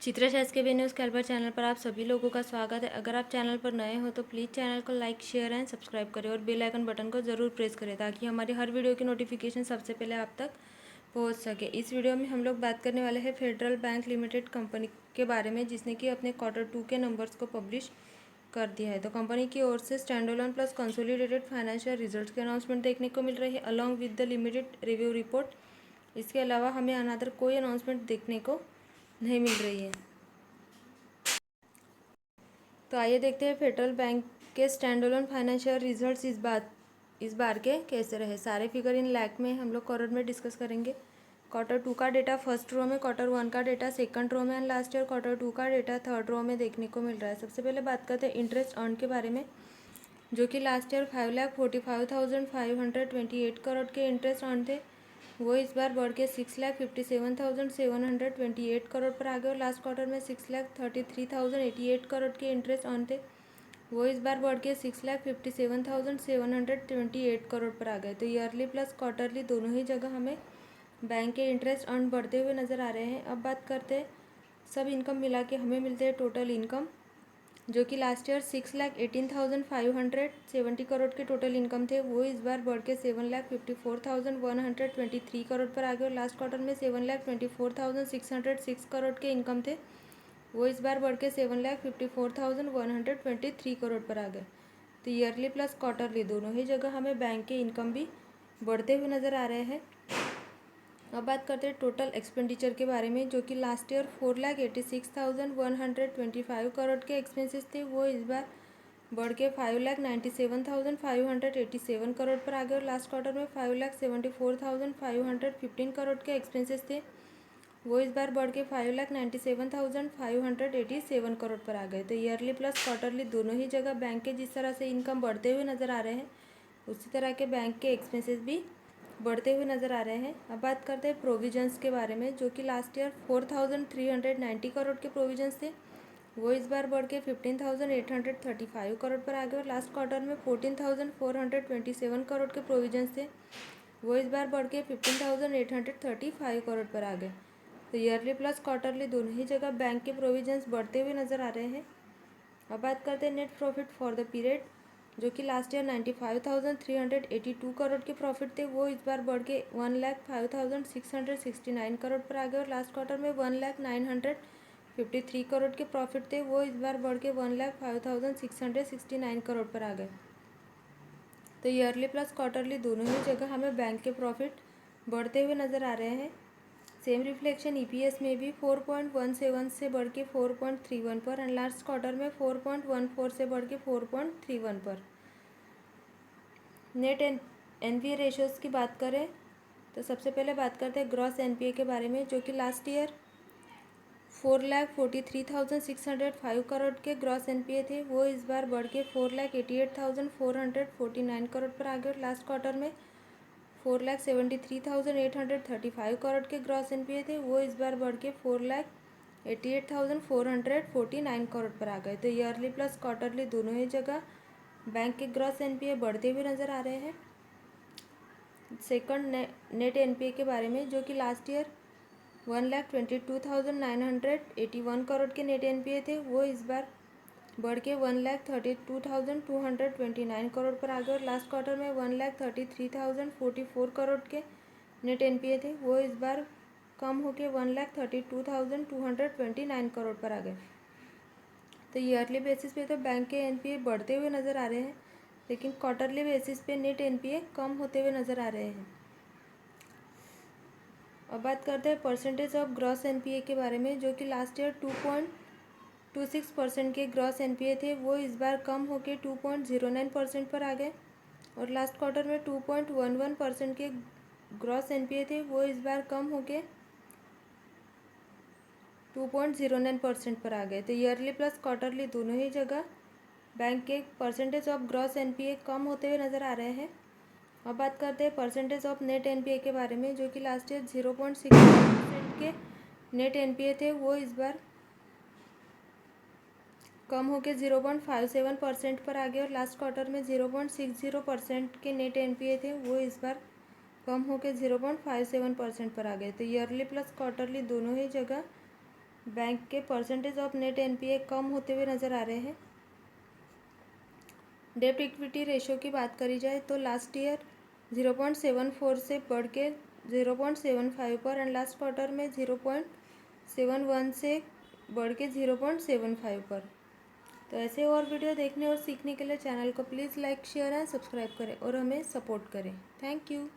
चित्रा शासकीय news कैलबर channel पर आप सभी लोगों का स्वागत है। अगर आप चैनल पर नए हो तो प्लीज़ चैनल को लाइक शेयर एंड सब्सक्राइब करें और बेल आइकन बटन को ज़रूर प्रेस करें ताकि हमारी हर वीडियो की नोटिफिकेशन सबसे पहले आप तक पहुंच सके। इस वीडियो में हम लोग बात करने वाले हैं फेडरल बैंक लिमिटेड कंपनी के बारे में, जिसने कि अपने Q2 के नंबर्स को पब्लिश कर दिया है। तो कंपनी की ओर से stand alone plus consolidated financial result की अनाउंसमेंट देखने को मिल रही है along with the limited review report. इसके अलावा हमें अनदर कोई अनाउंसमेंट देखने को नहीं मिल रही है। तो आइए देखते हैं फेडरल बैंक के स्टैंड अलोन फाइनेंशियल रिजल्ट्स इस बार के कैसे रहे। सारे फिगर इन लाख में हम लोग करोड़ में डिस्कस करेंगे। Q2 का डेटा फर्स्ट रो में, Q1 का डेटा सेकंड रो में एंड लास्ट ईयर Q2 का डेटा थर्ड रो में देखने को मिल रहा है। सबसे पहले बात करते हैं इंटरेस्ट अर्न के बारे में, जो कि लास्ट ईयर 5,45,528 करोड़ के इंटरेस्ट अर्न थे, वो इस बार बढ़ के 6,57,728 करोड़ पर आ गए। और लास्ट क्वार्टर में 6,33,088 करोड़ के इंटरेस्ट अर्न थे, वो इस बार बढ़ के 6,57,728 करोड़ पर आ गए। तो ईयरली प्लस क्वार्टरली दोनों ही जगह हमें बैंक के इंटरेस्ट अर्न बढ़ते हुए नज़र आ रहे हैं। अब बात करते हैं सब इनकम मिला के हमें मिलते हैं टोटल इनकम, जो कि लास्ट ईयर 6,18,570 करोड़ के टोटल इनकम थे, वो इस बार बढ़ के 7,54,123 करोड़ पर आ गए। और लास्ट क्वार्टर में 7,24,606 करोड़ के इनकम थे, वो इस बार बढ़ के 7,54,123 करोड़ पर आ गए। तो ईयरली प्लस क्वार्टरली दोनों ही जगह हमें बैंक के इनकम भी बढ़ते हुए नज़र आ रहे हैं। अब बात करते हैं टोटल एक्सपेंडिचर के बारे में, जो कि लास्ट ईयर 4,86,125 करोड़ के एक्सपेंसेस थे, वो इस बार बढ़ के 5,97,587 करोड़ पर आ गए। और लास्ट क्वार्टर में 5,74,515 करोड़ के एक्सपेंसेस थे, वो इस बार बढ़ के 5,97,587 करोड़ पर आ गए। तो ईयरली प्लस क्वार्टरली दोनों ही जगह बैंक के जिस तरह से इनकम बढ़ते हुए नज़र आ रहे हैं, उसी तरह के बैंक के एक्सपेंसेस भी बढ़ते हुए नज़र आ रहे हैं। अब बात करते हैं प्रोविजंस के बारे में, जो कि लास्ट ईयर 4,390 करोड़ के प्रोविजंस थे, वो इस बार बढ़ के 15,835 करोड़ पर आ गए। और लास्ट क्वार्टर में 14,427 करोड़ के प्रोविजंस थे, वो इस बार बढ़ के 15,835 करोड़ पर आ गए। तो ईयरली प्लस क्वार्टरली दोनों ही जगह बैंक के प्रोविजंस बढ़ते हुए नज़र आ रहे हैं। अब बात करते हैं net profit for the period, जो कि लास्ट ईयर 95,382 करोड़ के प्रॉफिट थे, वो इस बार बढ़ के 1,05,669 करोड़ पर आ गए। और लास्ट क्वार्टर में 1,09,953 करोड़ के प्रॉफिट थे, वो इस बार बढ़ के 1,05,669 करोड़ पर आ गए। तो ईयरली प्लस क्वार्टरली दोनों ही जगह हमें बैंक के प्रॉफिट बढ़ते हुए नज़र आ रहे हैं। सेम रिफ्लेक्शन ईपीएस में भी 4.17 से बढ़ के 4.31 पर एंड लास्ट क्वार्टर में 4.14 से बढ़ के 4.31 पर। नेट एनपीए रेशियोज़ की बात करें तो सबसे पहले बात करते हैं ग्रॉस एनपीए के बारे में, जो कि लास्ट ईयर 4,43,605 करोड़ के ग्रॉस एनपीए थे, वो इस बार बढ़ के 4,88,449 करोड़ पर आ गए। और लास्ट क्वार्टर में 4,73,835 करोड़ के ग्रॉस एनपीए थे, वो इस बार बढ़ के 4,88,449 करोड़ पर आ गए। तो ईयरली प्लस क्वार्टरली दोनों ही जगह बैंक के ग्रॉस एनपीए बढ़ते हुए नज़र आ रहे हैं। सेकंड नेट एनपीए के बारे में, जो कि लास्ट ईयर 1,22,981 करोड़ के नेट एनपीए थे, वो इस बार बढ़ के 1,32,229 करोड़ पर आ गए। और लास्ट क्वार्टर में 1,33,044 करोड़ के नेट एनपीए थे, वो इस बार कम होके 1,32,229 करोड़ पर आ गए। तो ईयरली बेसिस पे तो बैंक के एनपीए बढ़ते हुए नज़र आ रहे हैं, लेकिन क्वार्टरली बेसिस पे नेट एनपीए कम होते हुए नज़र आ रहे हैं। अब बात करते हैं परसेंटेज ऑफ ग्रॉस एनपीए के बारे में, जो कि लास्ट ईयर 2.26% के ग्रॉस एनपीए थे, वो इस बार कम होके 2.09% पर आ गए। और लास्ट क्वार्टर में 2.11% के ग्रॉस एनपीए थे, वो इस बार कम होके 2.09% पर आ गए। तो ईयरली प्लस क्वार्टरली दोनों ही जगह बैंक के परसेंटेज ऑफ ग्रॉस एनपीए कम होते हुए नज़र आ रहे हैं। अब बात करते हैं परसेंटेज ऑफ नेट एनपीए के बारे में, जो कि लास्ट ईयर 0.6% के नेट एनपीए थे, वो इस बार कम होकर 0.57% पर आ गए। और लास्ट क्वार्टर में 0.60% के नेट एनपीए थे, वो इस बार कम होकर 0.57% पर आ गए। तो ईयरली प्लस क्वार्टरली दोनों ही जगह बैंक के परसेंटेज ऑफ नेट एनपीए कम होते हुए नज़र आ रहे हैं। डेब्ट इक्विटी रेशो की बात करी जाए तो लास्ट ईयर 0.74 से बढ़ के 0.75 पर एंड लास्ट क्वार्टर में 0.71 से बढ़ के 0.75 पर। तो ऐसे और वीडियो देखने और सीखने के लिए चैनल को please like share and subscribe करें और हमें सपोर्ट करें। Thank you.